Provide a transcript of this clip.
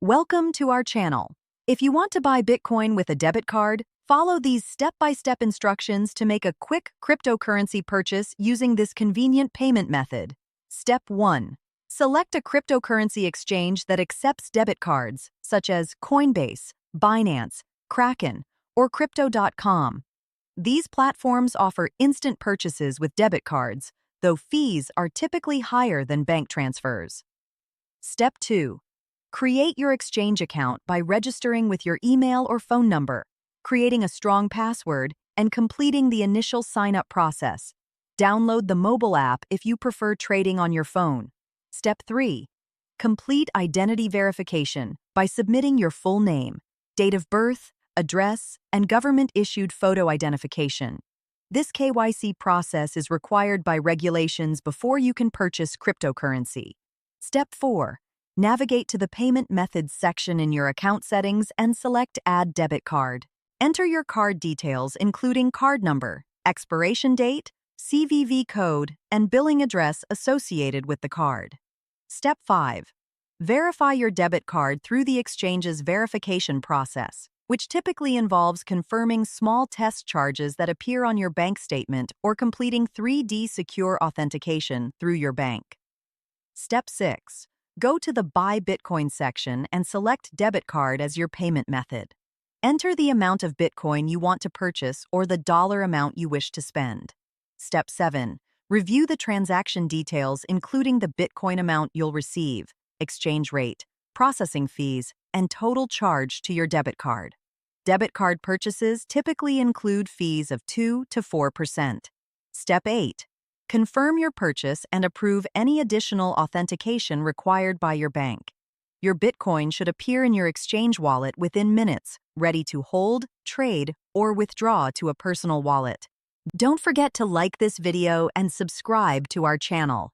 Welcome to our channel. If you want to buy Bitcoin with a debit card, follow these step-by-step instructions to make a quick cryptocurrency purchase using this convenient payment method. Step 1. Select a cryptocurrency exchange that accepts debit cards, such as Coinbase, Binance, Kraken, or Crypto.com. These platforms offer instant purchases with debit cards, though fees are typically higher than bank transfers. Step 2. Create your exchange account by registering with your email or phone number, creating a strong password, and completing the initial sign-up process. Download the mobile app if you prefer trading on your phone. Step 3. Complete identity verification by submitting your full name, date of birth, address, and government-issued photo identification. This KYC process is required by regulations before you can purchase cryptocurrency. Step 4. Navigate to the Payment Methods section in your account settings and select Add Debit Card. Enter your card details including card number, expiration date, CVV code, and billing address associated with the card. Step 5. Verify your debit card through the exchange's verification process, which typically involves confirming small test charges that appear on your bank statement or completing 3D secure authentication through your bank. Step 6. Go to the Buy Bitcoin section and select debit card as your payment method. Enter the amount of Bitcoin you want to purchase or the dollar amount you wish to spend. Step 7. Review the transaction details including the Bitcoin amount you'll receive, exchange rate, processing fees, and total charge to your debit card. Debit card purchases typically include fees of 2 to 4%. Step 8. Confirm your purchase and approve any additional authentication required by your bank. Your Bitcoin should appear in your exchange wallet within minutes, ready to hold, trade, or withdraw to a personal wallet. Don't forget to like this video and subscribe to our channel.